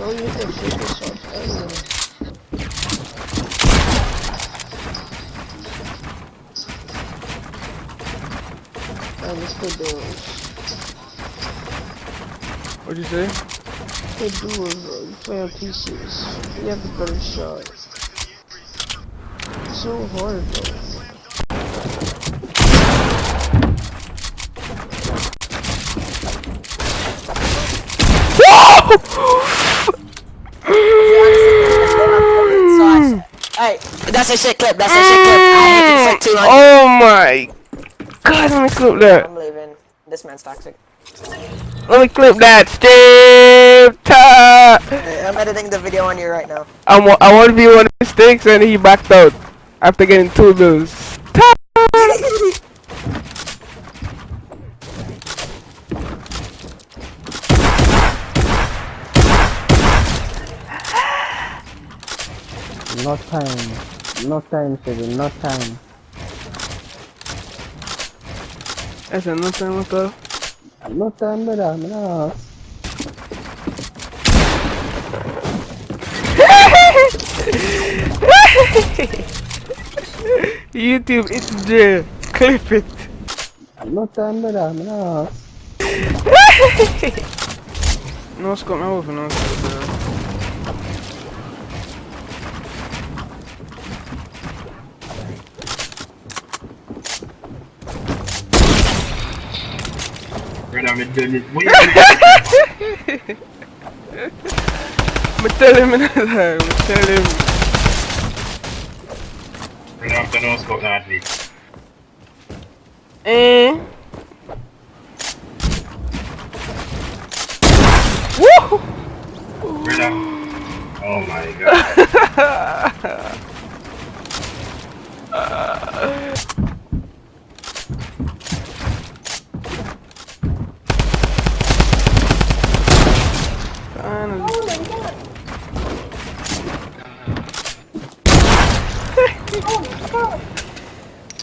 Oh, you can shoot yourself. I missed the doors. What'd you say? The doors, bro. You play on PCs. You have the better shot. It's so hard, bro. Hey, that's a shit clip. That's a shit clip. I hate you for 200. Oh my god, let me clip that. I'm leaving. This man's toxic. Let me clip that. Steve time. Hey, I'm editing the video on you right now. I want to be one of the mistakes and he backed out after getting 2 bills. No time. No time, Seven. No time. I said no time with her. No time, brother. No. YouTube, it's there. Clip it. No time, brother. No. No scope, my wolf, no scope. I'm doing it. But tell him another time. Tell him. Right now, I'm going to scope now, actually. Woo! Right now. Oh my god.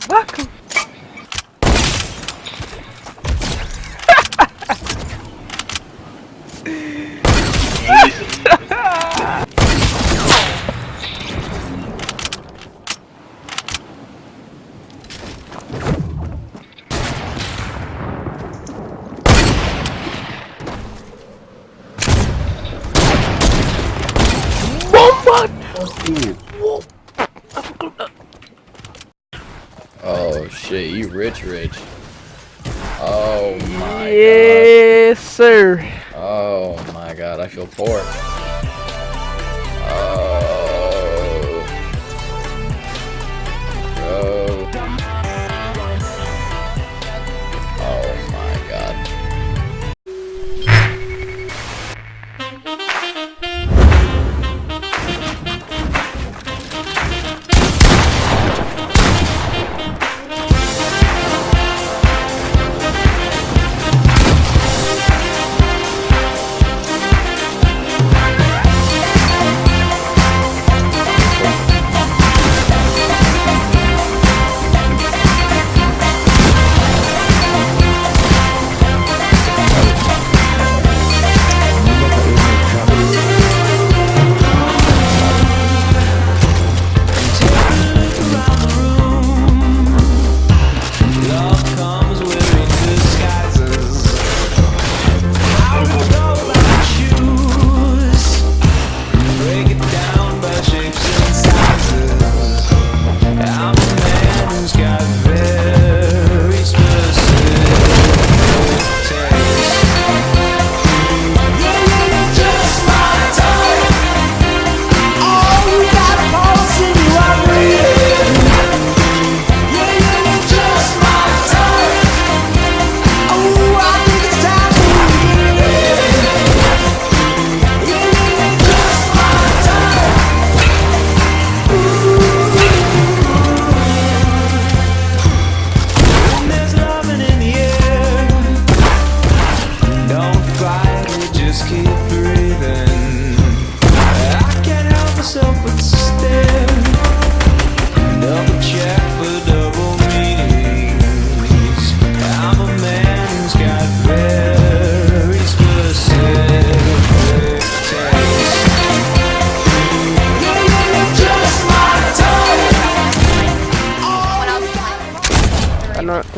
Back. Oh shit, you rich. Oh my god. Yes, sir. Oh my god, I feel poor. Oh. Bro. Oh my god.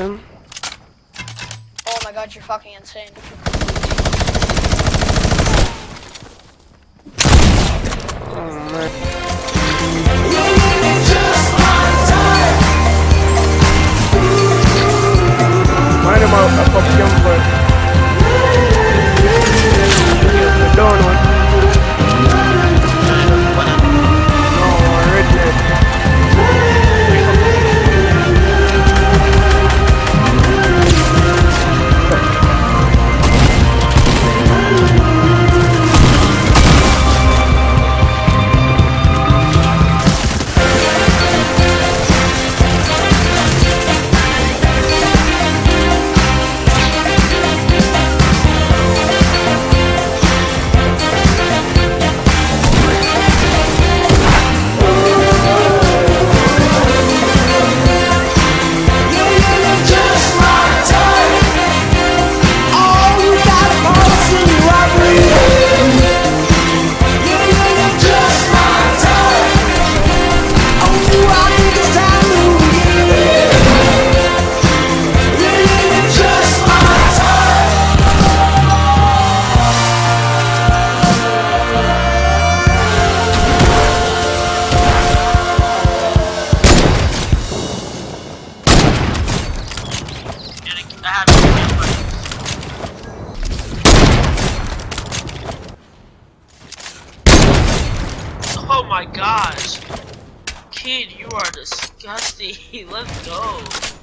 man. Oh my god, you're fucking insane. Oh man. Mind him out, up jumper. The down one. No, redneck. Oh my gosh. Kid, you are disgusting. Let's go.